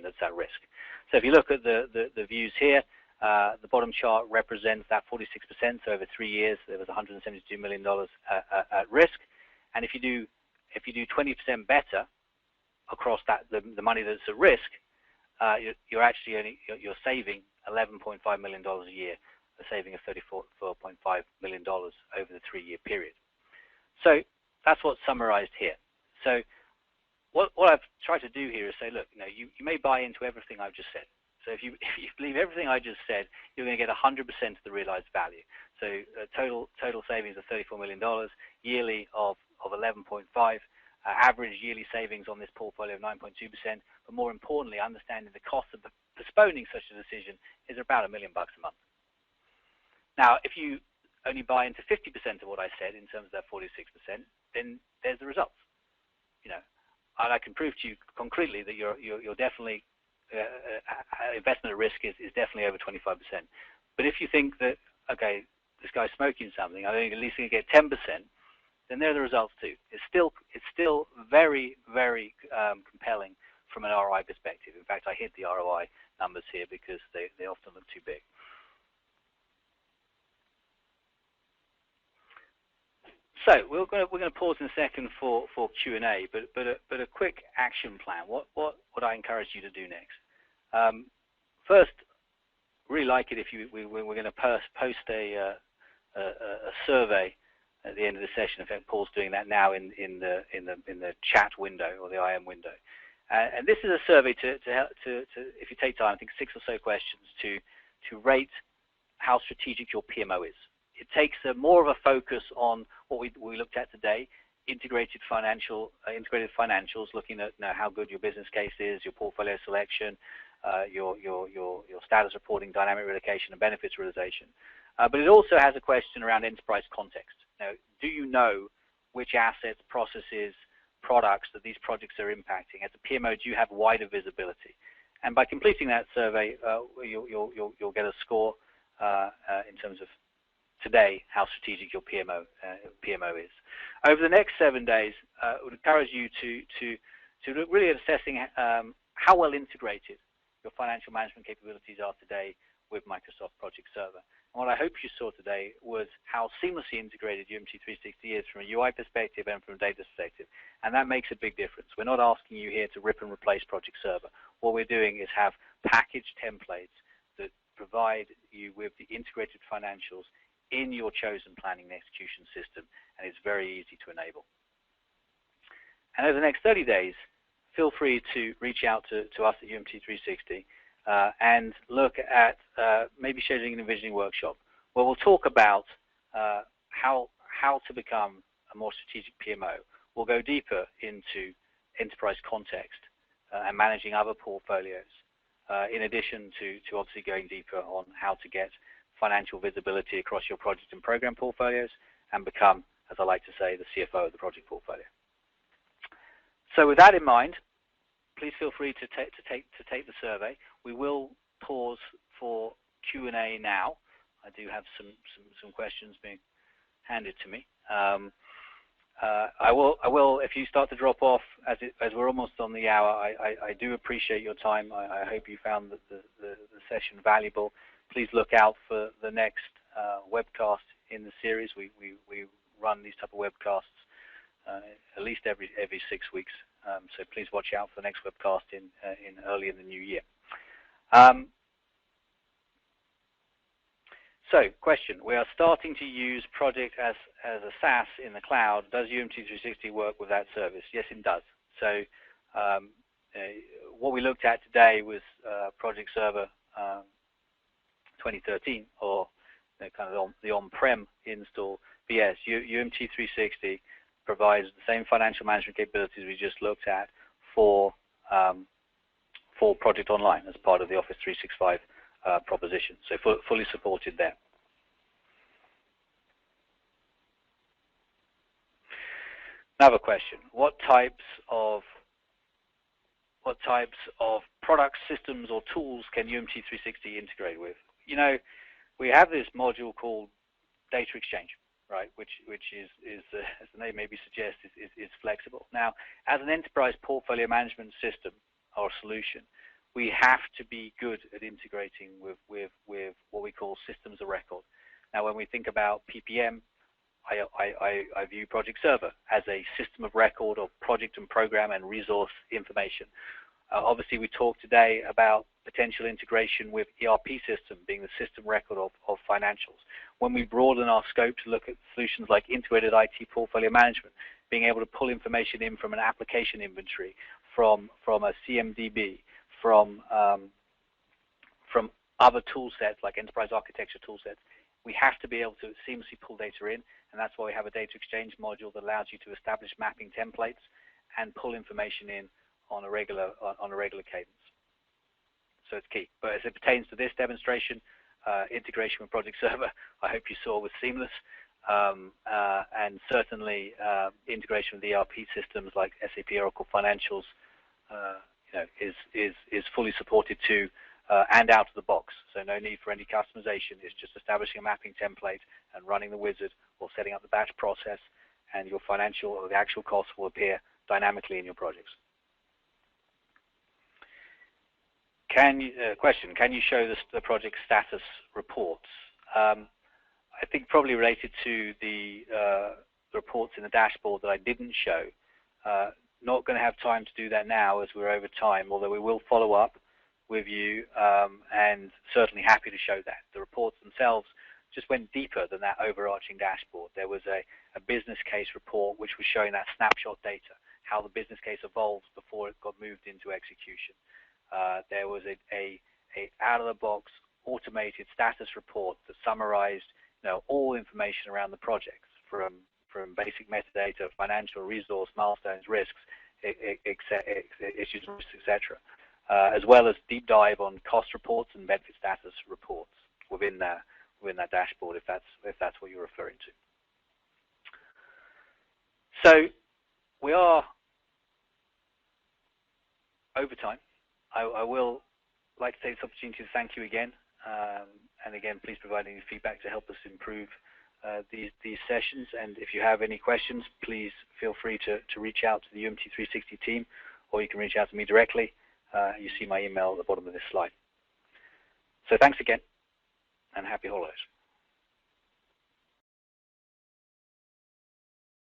that's at risk. So if you look at the views here, the bottom chart represents that 46%. So over 3 years, there was $172 million at risk. And if you do 20% better across the money that's at risk, you're saving $11.5 million a year, a saving of $34.5 million over the 3-year period. So that's what's summarized here. So what I've tried to do here is say, look, you may buy into everything I've just said. So if you believe everything I just said, you're going to get 100% of the realized value. So total savings of $34 million, yearly of 11.5, average yearly savings on this portfolio of 9.2%. But more importantly, understanding the cost of postponing such a decision is about $1 million a month. Now, if you only buy into 50% of what I said in terms of that 46%, then there's the results. And I can prove to you concretely that you're definitely investment at risk is definitely over 25%. But if you think that, okay, this guy's smoking something, I think at least you get 10%, then there are the results too. It's still very, very compelling from an ROI perspective. In fact, I hid the ROI numbers here because they often look too big. So we're going to pause in a second for Q&A, but a quick action plan. What would I encourage you to do next? First, really like it if we're going to post a survey at the end of the session. In fact, Paul's doing that now in the chat window or the IM window. And this is a survey to if you take time, I think 6 or so questions to rate how strategic your PMO is. It takes more of a focus on what we looked at today, integrated financials, looking at how good your business case is, your portfolio selection, your status reporting, dynamic relocation, and benefits realization. But it also has a question around enterprise context. Now, do you know which assets, processes, products that these projects are impacting. As a PMO, do you have wider visibility? And by completing that survey, you'll get a score in terms of today how strategic your PMO is. Over the next 7 days, I would encourage you to look really at assessing how well integrated your financial management capabilities are today with Microsoft Project Server. And what I hope you saw today was how seamlessly integrated UMT360 is from a UI perspective and from a data perspective. And that makes a big difference. We're not asking you here to rip and replace Project Server. What we're doing is have packaged templates that provide you with the integrated financials in your chosen planning and execution system, and it's very easy to enable. And over the next 30 days, feel free to reach out to us at UMT360 and look at maybe scheduling an envisioning workshop where we'll talk about how to become a more strategic PMO. We'll go deeper into enterprise context and managing other portfolios, in addition to obviously going deeper on how to get financial visibility across your project and program portfolios and become, as I like to say, the CFO of the project portfolio. So with that in mind, please feel free to take the survey. We will pause for Q&A now. I do have some questions being handed to me. I will, if you start to drop off as we're almost on the hour, I do appreciate your time. I hope you found the session valuable. Please look out for the next webcast in the series. We run these type of webcasts at least every 6 weeks. So please watch out for the next webcast early in the new year. So, question: we are starting to use Project as a SaaS in the cloud. Does UMT360 work with that service? Yes, it does. So, what we looked at today was Project Server 2013, or kind of the on-prem install. But yes, UMT360 provides the same financial management capabilities we just looked at for Project Online as part of the Office 365 proposition. So fully supported there. Another question: what types of products, systems, or tools can UMT360 integrate with? You know, we have this module called Data Exchange, right? Which is as the name maybe suggests, is flexible. Now, as an enterprise portfolio management system or solution, we have to be good at integrating with what we call systems of record. Now, when we think about PPM, I view Project Server as a system of record of project and program and resource information. Obviously, we talked today about potential integration with ERP system being the system record of financials. When we broaden our scope to look at solutions like integrated IT portfolio management, being able to pull information in from an application inventory, from a CMDB, from other tool sets like enterprise architecture tool sets, we have to be able to seamlessly pull data in, and that's why we have a data exchange module that allows you to establish mapping templates and pull information in on a regular cadence. So it's key. But as it pertains to this demonstration, integration with Project Server, I hope you saw was seamless, and certainly integration with ERP systems like SAP, Oracle Financials, is fully supported too, and out of the box. So no need for any customization. It's just establishing a mapping template and running the wizard or setting up the batch process, and your financial or the actual costs will appear dynamically in your projects. Question: can you show the project status reports? I think probably related to the reports in the dashboard that I didn't show. Not going to have time to do that now as we're over time, although we will follow up with you, and certainly happy to show that. The reports themselves just went deeper than that overarching dashboard. There was a business case report which was showing that snapshot data, how the business case evolved before it got moved into execution. There was a out-of-the-box automated status report that summarized all information around the projects, from basic metadata, financial, resource, milestones, risks, issues, risks, etc., as well as deep dive on cost reports and benefit status reports within that dashboard, if that's what you're referring to. So we are overtime. I will like to take this opportunity to thank you again. And again, please provide any feedback to help us improve these sessions. And if you have any questions, please feel free to reach out to the UMT360 team, or you can reach out to me directly. You see my email at the bottom of this slide. So thanks again, and happy holidays.